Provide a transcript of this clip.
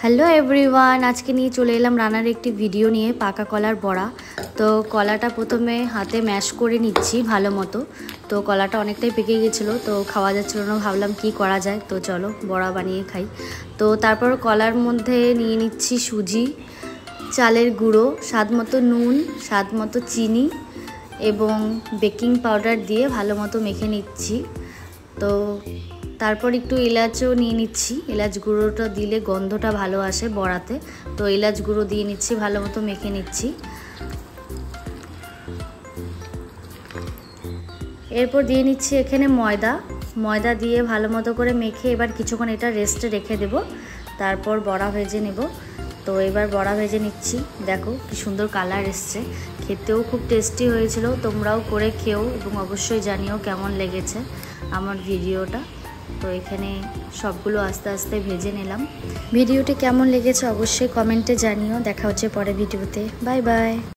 Hello everyone, আজকে নিয়ে চলে এলাম রান্নার একটি ভিডিও নিয়ে পাকা কলার বড়া। তো কলাটা প্রথমে হাতে ম্যাশ করে নিচ্ছি ভালো মতো। তো কলাটা অনেকটাই পেকে গেছিলো, তো খাওয়া যাচ্ছিলো না, ভাবলাম কি করা যায়, তো চলো বড়া বানিয়ে খাই। তো তারপর কলার মধ্যে নিয়ে নিচ্ছি সুজি, চালের গুঁড়ো, স্বাদ মতো নুন, স্বাদ মতো চিনি এবং বেকিং পাউডার দিয়ে ভালো মতো মেখে নিচ্ছি। তো তারপর একটু এলাচও নিয়ে নিচ্ছি, এলাচ গুঁড়োটা দিলে গন্ধটা ভালো আসে বড়াতে, তো এলাচ গুঁড়ো দিয়ে নিচ্ছি, ভালো মতো মেখে নিচ্ছি। এরপর দিয়ে নিচ্ছি এখানে ময়দা দিয়ে ভালো মতো করে মেখে এবার কিছুক্ষণ এটা রেস্টে রেখে দেব, তারপর বড়া ভেজে নেব। তো এবার বড়া ভেজে নিচ্ছি, দেখো কি সুন্দর কালার এসছে, খেতেও খুব টেস্টি হয়েছিল। তোমরাও করে খেও এবং অবশ্যই জানিও কেমন লেগেছে আমার ভিডিওটা। তো এখানে সবগুলো আস্তে আস্তে ভেজে নিলাম। ভিডিওটি কেমন লেগেছে অবশ্যই কমেন্টে জানিও। দেখা হচ্ছে পরে ভিডিওতে। Bye bye.